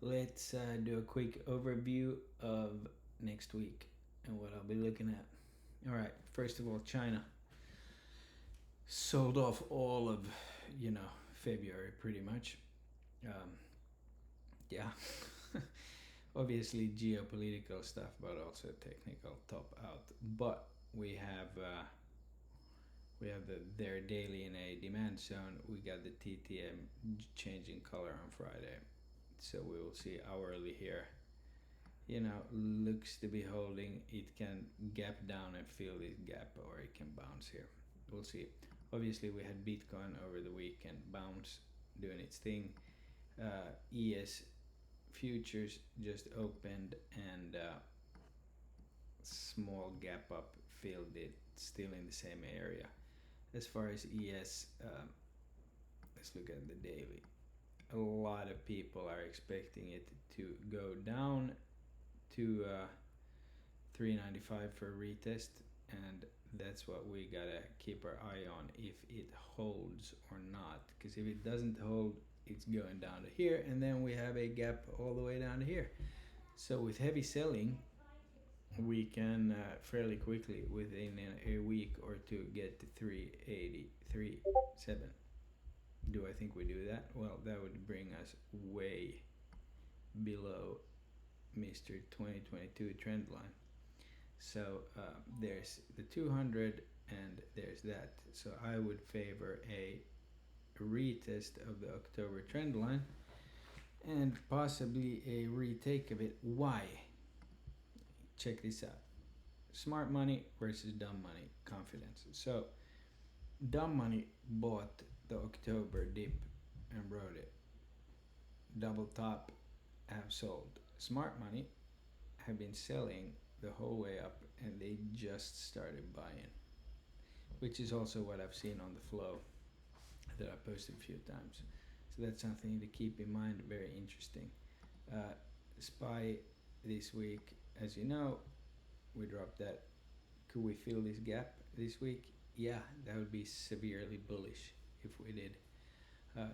Let's do a quick overview of next week and what I'll be looking at. All right, first of all, China sold off all of, February pretty much. Um, yeah, obviously geopolitical stuff, but also technical top out. But we have their daily in a demand zone. We got the TTM changing color on Friday, so we will see hourly here. Looks to be holding. It can gap down and fill this gap, or it can bounce here. We'll see. Obviously, we had Bitcoin over the weekend bounce, doing its thing. ES futures just opened and small gap up filled it, still in the same area. As far as ES, let's look at the daily. A lot of people are expecting it to go down to 395 for a retest, and that's what we gotta keep our eye on, if it holds or not. Because if it doesn't hold, it's going down to here, and then we have a gap all the way down to here. So with heavy selling, we can fairly quickly, within a week or two, get to 383.7. Do I think we do that? Well, that would bring us way below Mr. 2022 trend line. So there's the 200 and there's that. So I would favor a retest of the October trend line and possibly a retake of it. Why? Check this out. Smart money versus dumb money confidence. So dumb money bought the October dip and rode it. Double top have sold. Smart money have been selling the whole way up and they just started buying, which is also what I've seen on the flow that I posted a few times. So that's something to keep in mind. Very interesting. SPY this week, as you know, we dropped that. Could we fill this gap this week? Yeah, that would be severely bullish if we did.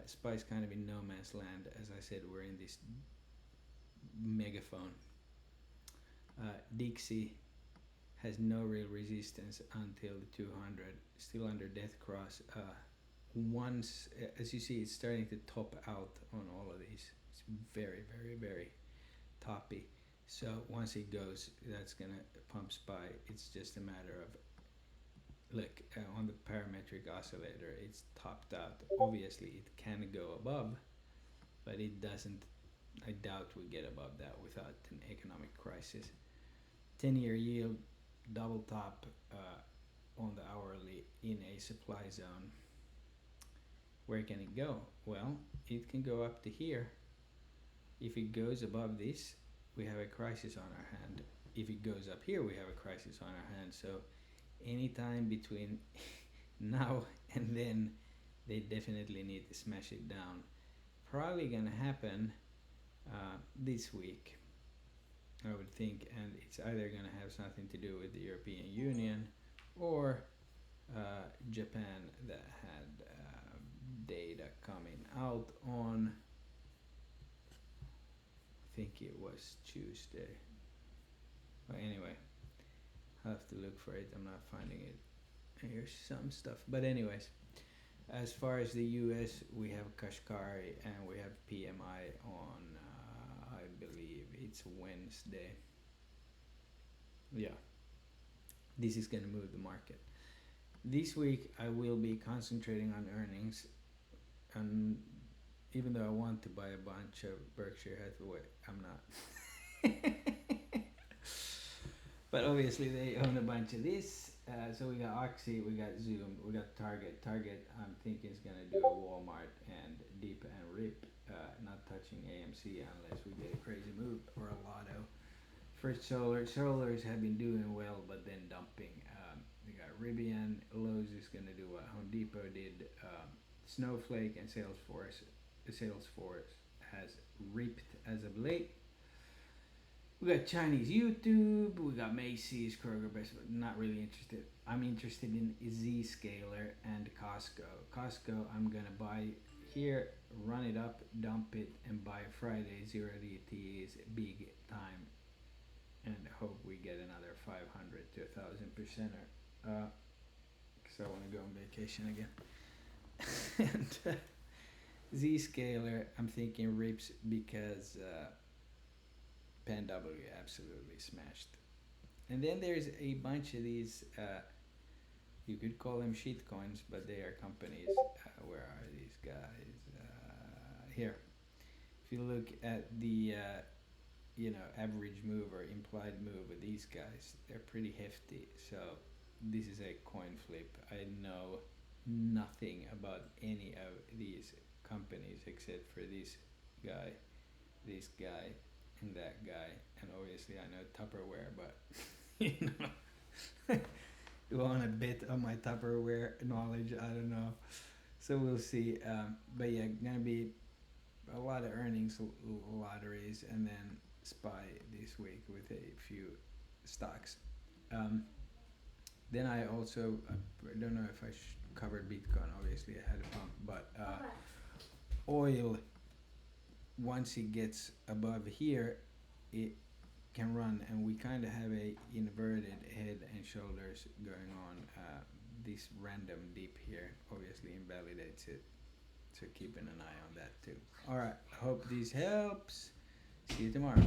SPY's kind of in no man's land. As I said, we're in this megaphone. Dixie has no real resistance until the 200, still under death cross. Once, as you see, it's starting to top out on all of these. It's very, very, very toppy. So once it goes, that's gonna pump SPY. It's just a matter of, look, on the parametric oscillator, it's topped out. Obviously, it can go above, but it doesn't. I doubt we get above that without an economic crisis. 10-year yield, double top on the hourly in a supply zone. Where can it go? Well, it can go up to here. If it goes above this, we have a crisis on our hand. If it goes up here, we have a crisis on our hand. So anytime between now and then, they definitely need to smash it down. Probably gonna happen this week, I would think, and it's either gonna have something to do with the European Union or Japan that had data coming out on, I think it was Tuesday. But anyway, I'll have to look for it. I'm not finding it. Here's some stuff. But anyways, as far as the US, we have Kashkari and we have PMI on, I believe it's Wednesday. Yeah, this is going to move the market. This week, I will be concentrating on earnings. And even though I want to buy a bunch of Berkshire Hathaway, I'm not. But obviously, they own a bunch of this. So we got Oxy, we got Zoom, we got Target. Target, I'm thinking is going to do a Walmart and Deep and Rip, not touching AMC unless we get a crazy move or a lotto. First Solars have been doing well, but then dumping. We got Rivian, Lowe's is going to do what Home Depot did. Snowflake and Salesforce. The Salesforce has ripped as of late. We got Chinese YouTube, we got Macy's, Kroger, Best Buy. Not really interested. I'm interested in Zscaler and Costco. Costco, I'm gonna buy here, run it up, dump it, and by Friday 0 DT is big time, and hope we get another 500 to 1,000%er. Cause I wanna go on vacation again. And Zscaler, I'm thinking rips because Pen W absolutely smashed. And then there's a bunch of these, you could call them shit coins, but they are companies. Where are these guys? Here. If you look at the, average move or implied move of these guys, they're pretty hefty. So this is a coin flip. I know nothing about any of these companies except for this guy, and that guy, and obviously I know Tupperware, but do I want to bet on my Tupperware knowledge? I don't know. So we'll see. But yeah, gonna be a lot of earnings lotteries, and then SPY this week with a few stocks. Then I also I don't know if I covered Bitcoin. Obviously, I had a pump, but oil. Once it gets above here, it can run, and we kind of have a inverted head and shoulders going on. This random dip here obviously invalidates it, so keeping an eye on that too. All right, hope this helps. See you tomorrow.